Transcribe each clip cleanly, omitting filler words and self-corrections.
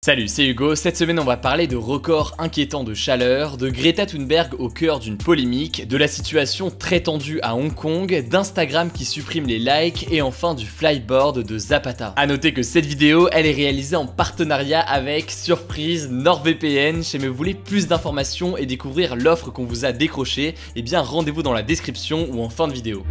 Salut, c'est Hugo. Cette semaine, on va parler de records inquiétants de chaleur, de Greta Thunberg au cœur d'une polémique, de la situation très tendue à Hong Kong, d'Instagram qui supprime les likes et enfin du flyboard de Zapata. A noter que cette vidéo, elle est réalisée en partenariat avec, surprise, NordVPN. Si vous voulez plus d'informations et découvrir l'offre qu'on vous a décrochée, eh bien rendez-vous dans la description ou en fin de vidéo.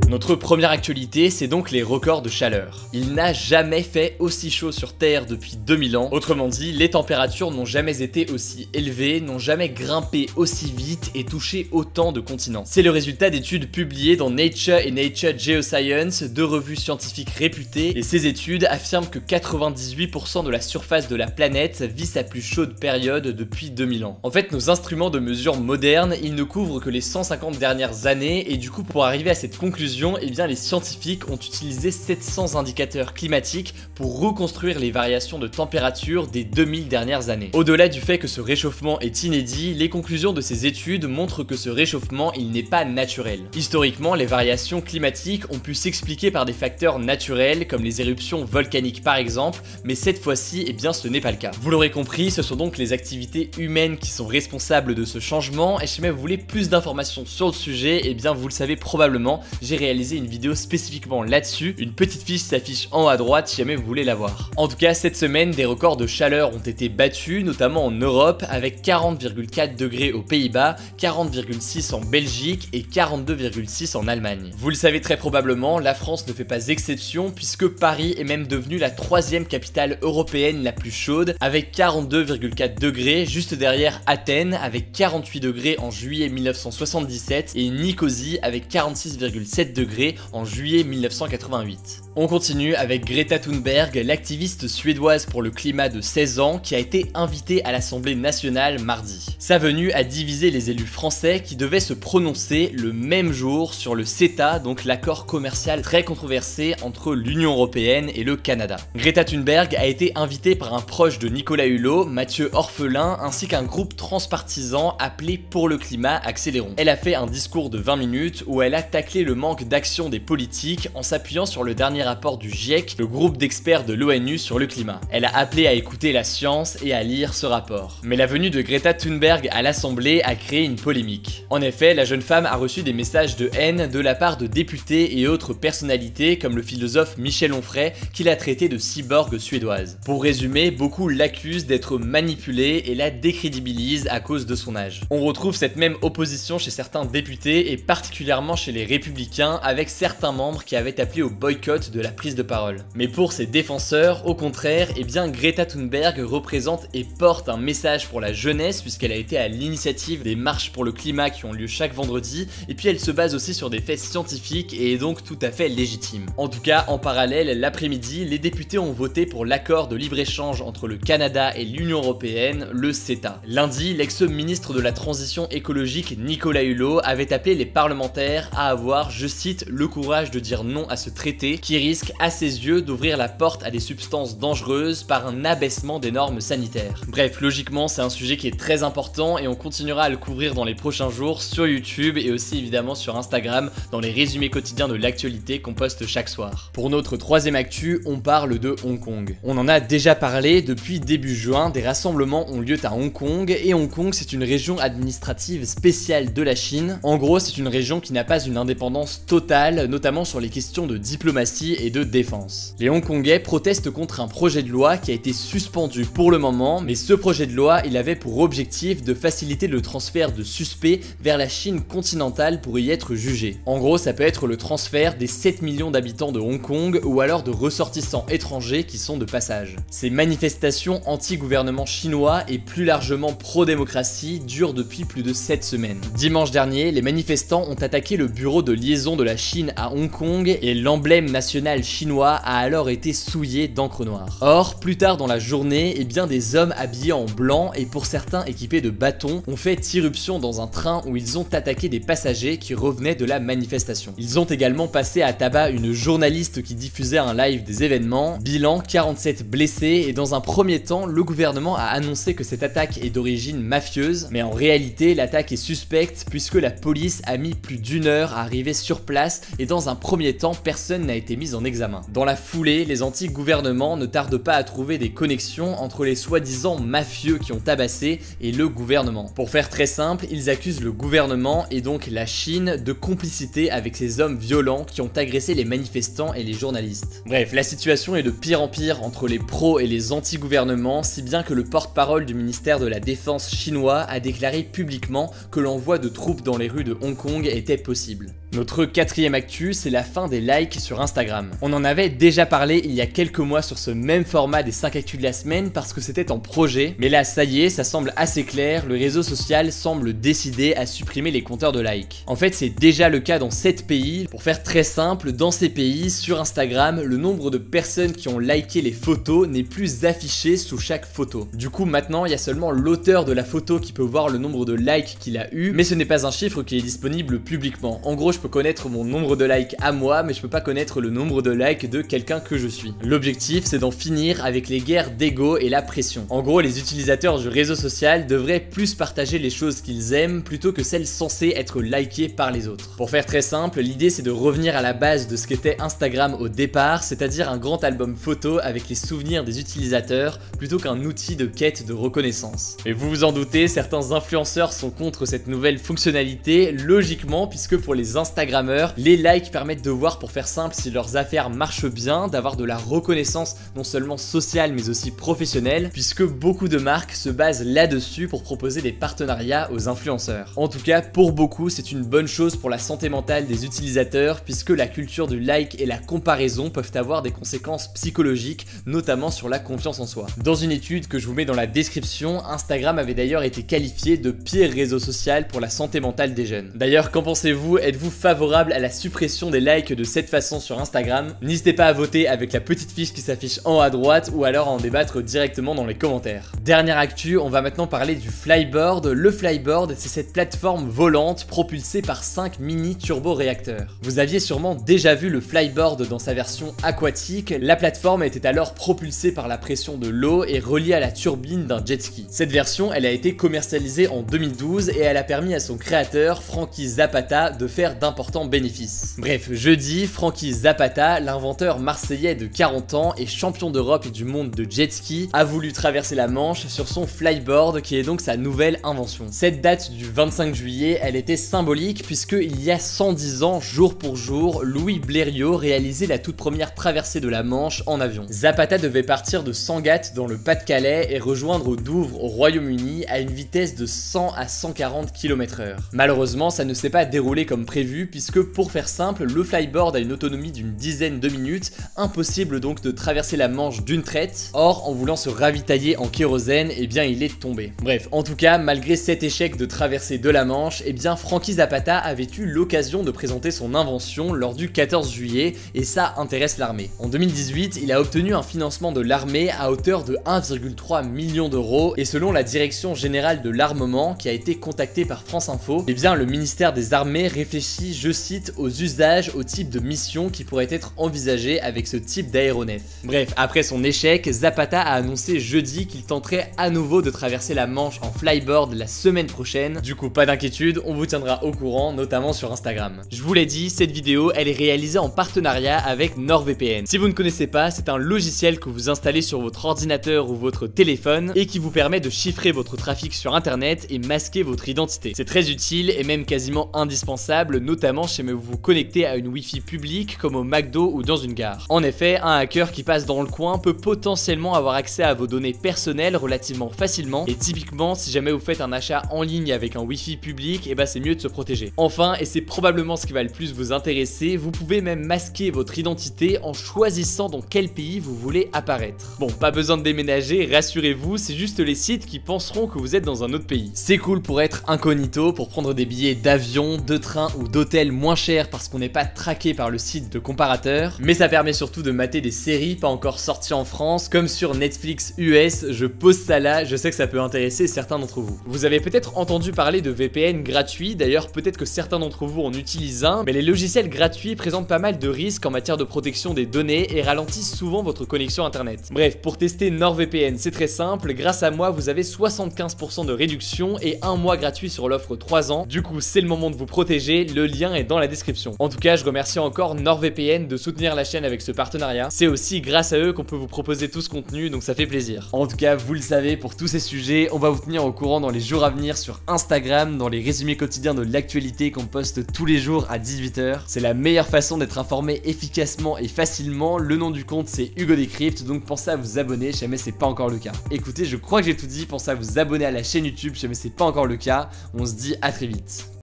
Notre première actualité, c'est donc les records de chaleur. Il n'a jamais fait aussi chaud sur Terre depuis 2000 ans. Autrement dit, les températures n'ont jamais été aussi élevées, n'ont jamais grimpé aussi vite et touché autant de continents. C'est le résultat d'études publiées dans Nature et Nature Geoscience, deux revues scientifiques réputées, et ces études affirment que 98% de la surface de la planète vit sa plus chaude période depuis 2000 ans. En fait, nos instruments de mesure modernes, ils ne couvrent que les 150 dernières années, et du coup, pour arriver à cette conclusion, eh bien, les scientifiques ont utilisé 700 indicateurs climatiques pour reconstruire les variations de température des 2000 dernières années. Au-delà du fait que ce réchauffement est inédit, les conclusions de ces études montrent que ce réchauffement, il n'est pas naturel. Historiquement, les variations climatiques ont pu s'expliquer par des facteurs naturels comme les éruptions volcaniques par exemple, mais cette fois-ci, eh bien, ce n'est pas le cas. Vous l'aurez compris, ce sont donc les activités humaines qui sont responsables de ce changement, et si jamais vous voulez plus d'informations sur le sujet, eh bien, vous le savez probablement, j'ai réalisé une vidéo spécifiquement là-dessus. Une petite fiche s'affiche en haut à droite si jamais vous voulez la voir. En tout cas, cette semaine, des records de chaleur ont été battus, notamment en Europe, avec 40,4 degrés aux Pays-Bas, 40,6 en Belgique et 42,6 en Allemagne. Vous le savez très probablement, la France ne fait pas exception puisque Paris est même devenue la troisième capitale européenne la plus chaude, avec 42,4 degrés, juste derrière Athènes, avec 48 degrés en juillet 1977, et Nicosie avec 46,7 degrés en juillet 1988. On continue avec Greta Thunberg, l'activiste suédoise pour le climat de 16 ans qui a été invitée à l'Assemblée nationale mardi. Sa venue a divisé les élus français qui devaient se prononcer le même jour sur le CETA, donc l'accord commercial très controversé entre l'Union européenne et le Canada. Greta Thunberg a été invitée par un proche de Nicolas Hulot, Mathieu Orphelin, ainsi qu'un groupe transpartisan appelé Pour le climat accélérons. Elle a fait un discours de 20 minutes où elle a taclé le manque d'action des politiques en s'appuyant sur le dernier rapport du GIEC, le groupe d'experts de l'ONU sur le climat. Elle a appelé à écouter la science et à lire ce rapport. Mais la venue de Greta Thunberg à l'Assemblée a créé une polémique. En effet, la jeune femme a reçu des messages de haine de la part de députés et autres personnalités comme le philosophe Michel Onfray qui l'a traitée de cyborg suédoise. Pour résumer, beaucoup l'accusent d'être manipulée et la décrédibilisent à cause de son âge. On retrouve cette même opposition chez certains députés et particulièrement chez les républicains, avec certains membres qui avaient appelé au boycott de la prise de parole. Mais pour ses défenseurs, au contraire, eh bien Greta Thunberg représente et porte un message pour la jeunesse puisqu'elle a été à l'initiative des marches pour le climat qui ont lieu chaque vendredi, et puis elle se base aussi sur des faits scientifiques et est donc tout à fait légitime. En tout cas, en parallèle, l'après-midi, les députés ont voté pour l'accord de libre-échange entre le Canada et l'Union européenne, le CETA. Lundi, l'ex-ministre de la Transition écologique Nicolas Hulot avait appelé les parlementaires à avoir, je cite, le courage de dire non à ce traité qui risque à ses yeux d'ouvrir la porte à des substances dangereuses par un abaissement des normes sanitaires. Bref, logiquement c'est un sujet qui est très important et on continuera à le couvrir dans les prochains jours sur YouTube et aussi évidemment sur Instagram dans les résumés quotidiens de l'actualité qu'on poste chaque soir. Pour notre troisième actu, on parle de Hong Kong. On en a déjà parlé, depuis début juin, des rassemblements ont lieu à Hong Kong, et Hong Kong c'est une région administrative spéciale de la Chine. En gros, c'est une région qui n'a pas une indépendance totale, notamment sur les questions de diplomatie et de défense. Les Hongkongais protestent contre un projet de loi qui a été suspendu pour le moment, mais ce projet de loi, il avait pour objectif de faciliter le transfert de suspects vers la Chine continentale pour y être jugés. En gros, ça peut être le transfert des 7 millions d'habitants de Hong Kong ou alors de ressortissants étrangers qui sont de passage. Ces manifestations anti-gouvernement chinois et plus largement pro-démocratie durent depuis plus de 7 semaines. Dimanche dernier, les manifestants ont attaqué le bureau de liaison de la Chine à Hong Kong et l'emblème national chinois a alors été souillé d'encre noire. Or, plus tard dans la journée, eh bien des hommes habillés en blanc et pour certains équipés de bâtons ont fait irruption dans un train où ils ont attaqué des passagers qui revenaient de la manifestation. Ils ont également passé à tabac une journaliste qui diffusait un live des événements. Bilan, 47 blessés, et dans un premier temps, le gouvernement a annoncé que cette attaque est d'origine mafieuse, mais en réalité, l'attaque est suspecte puisque la police a mis plus d'1 heure à arriver sur place et dans un premier temps, personne n'a été mis en examen. Dans la foulée, les anti-gouvernements ne tardent pas à trouver des connexions entre les soi-disant mafieux qui ont tabassé et le gouvernement. Pour faire très simple, ils accusent le gouvernement et donc la Chine de complicité avec ces hommes violents qui ont agressé les manifestants et les journalistes. Bref, la situation est de pire en pire entre les pros et les anti-gouvernements, si bien que le porte-parole du ministère de la Défense chinois a déclaré publiquement que l'envoi de troupes dans les rues de Hong Kong était possible. Notre quatrième actu, c'est la fin des likes sur Instagram. On en avait déjà parlé il y a quelques mois sur ce même format des 5 actus de la semaine parce que c'était en projet, mais là ça y est, ça semble assez clair, le réseau social semble décidé à supprimer les compteurs de likes. En fait, c'est déjà le cas dans 7 pays. Pour faire très simple, dans ces pays, sur Instagram, le nombre de personnes qui ont liké les photos n'est plus affiché sous chaque photo. Du coup, maintenant, il y a seulement l'auteur de la photo qui peut voir le nombre de likes qu'il a eu, mais ce n'est pas un chiffre qui est disponible publiquement. En gros, je peux connaître mon nombre de likes à moi, mais je peux pas connaître le nombre de likes de quelqu'un que je suis. L'objectif, c'est d'en finir avec les guerres d'ego et la pression. En gros, les utilisateurs du réseau social devraient plus partager les choses qu'ils aiment plutôt que celles censées être likées par les autres. Pour faire très simple, l'idée c'est de revenir à la base de ce qu'était Instagram au départ, c'est-à-dire un grand album photo avec les souvenirs des utilisateurs plutôt qu'un outil de quête de reconnaissance. Et vous vous en doutez, certains influenceurs sont contre cette nouvelle fonctionnalité, logiquement, puisque pour les Instagrammeurs, les likes permettent de voir, pour faire simple, si leurs affaires marchent bien, d'avoir de la reconnaissance non seulement sociale mais aussi professionnelle, puisque beaucoup de marques se basent là-dessus pour proposer des partenariats aux influenceurs. En tout cas, pour beaucoup, c'est une bonne chose pour la santé mentale des utilisateurs, puisque la culture du like et la comparaison peuvent avoir des conséquences psychologiques, notamment sur la confiance en soi. Dans une étude que je vous mets dans la description, Instagram avait d'ailleurs été qualifié de pire réseau social pour la santé mentale des jeunes. D'ailleurs, qu'en pensez-vous? Êtes-vous favorable à la suppression des likes de cette façon sur Instagram? N'hésitez pas à voter avec la petite fiche qui s'affiche en haut à droite ou alors à en débattre directement dans les commentaires. Dernière actu, on va maintenant parler du flyboard. Le flyboard, c'est cette plateforme volante propulsée par 5 mini turbo-réacteurs. Vous aviez sûrement déjà vu le flyboard dans sa version aquatique. La plateforme était alors propulsée par la pression de l'eau et reliée à la turbine d'un jet ski. Cette version, elle a été commercialisée en 2012 et elle a permis à son créateur, Frankie Zapata, de faire d'importants bénéfices. Bref, jeudi, Frankie Zapata, l'inventeur marseillais de 40 ans et champion d'Europe et du monde de jet ski, a voulu traverser la Manche sur son flyboard qui est donc sa nouvelle invention. Cette date du 25 juillet, elle était symbolique puisque il y a 110 ans, jour pour jour, Louis Blériot réalisait la toute première traversée de la Manche en avion. Zapata devait partir de Sangatte dans le Pas-de-Calais et rejoindre Douvres au Royaume-Uni à une vitesse de 100 à 140 km/h. Malheureusement, ça ne s'est pas déroulé comme prévu puisque, pour faire simple, le flyboard a une autonomie d'une dizaine de minutes, impossible donc de traverser la Manche d'une traite. Or, en voulant se ravitailler en kérosène, eh bien il est tombé. Bref, en tout cas, malgré cet échec de traversée de la Manche, eh bien Frankie Zapata avait eu l'occasion de présenter son invention lors du 14 juillet et ça intéresse l'armée. En 2018, il a obtenu un financement de l'armée à hauteur de 1,3 million d'euros et selon la Direction Générale de l'Armement qui a été contactée par France Info, eh bien le ministère des Armées réfléchit, je cite, aux usages, au type de mission qui pourrait être envisagé avec ce type d'aéronef. Bref, après son échec, Zapata a annoncé jeudi qu'il tenterait à nouveau de traverser la Manche en flyboard la semaine prochaine. Du coup, pas d'inquiétude, on vous tiendra au courant, notamment sur Instagram. Je vous l'ai dit, cette vidéo, elle est réalisée en partenariat avec NordVPN. Si vous ne connaissez pas, c'est un logiciel que vous installez sur votre ordinateur ou votre téléphone et qui vous permet de chiffrer votre trafic sur internet et masquer votre identité. C'est très utile et même quasiment indispensable, notamment si vous vous connectez à une Wi-Fi publique comme au McDo ou dans une gare. En effet, un hacker qui passe dans le coin peut potentiellement avoir accès à vos données personnelles relativement facilement et typiquement si jamais vous faites un achat en ligne avec un Wi-Fi public, et bah c'est mieux de se protéger. Enfin, et c'est probablement ce qui va le plus vous intéresser, vous pouvez même masquer votre identité en choisissant dans quel pays vous voulez apparaître. Bon, pas besoin de déménager, rassurez-vous, c'est juste les sites qui penseront que vous êtes dans un autre pays. C'est cool pour être incognito, pour prendre des billets d'avion, de train ou d'hôtel moins chers parce qu'on n'est pas traqué par le site de comparateur, mais ça permet surtout de mater des séries pas encore sorties en France, comme sur Netflix US, je pose ça là, je sais que ça peut intéresser certains d'entre vous. Vous avez peut-être entendu parler de VPN gratuits, d'ailleurs peut-être que certains d'entre vous en utilisent un, mais les logiciels gratuits présentent pas mal de risques en matière de protection des données et ralentissent souvent votre connexion internet. Bref, pour tester NordVPN, c'est très simple, grâce à moi vous avez 75% de réduction et un mois gratuit sur l'offre 3 ans, du coup c'est le moment de vous protéger, le lien est dans la description. En tout cas, je remercie encore NordVPN de soutenir la chaîne avec ce partenariat. C'est aussi grâce à eux qu'on peut vous proposer tout ce contenu, donc ça fait plaisir. En tout cas, vous le savez, pour tous ces sujets, on va vous tenir au courant dans les jours à venir sur Instagram, dans les résumés quotidiens de l'actualité qu'on poste tous les jours à 18 h. C'est la meilleure façon d'être informé efficacement et facilement. Le nom du compte c'est Hugo Decrypt, donc pensez à vous abonner si jamais c'est pas encore le cas. Écoutez, je crois que j'ai tout dit, pensez à vous abonner à la chaîne YouTube si jamais c'est pas encore le cas. On se dit à très vite.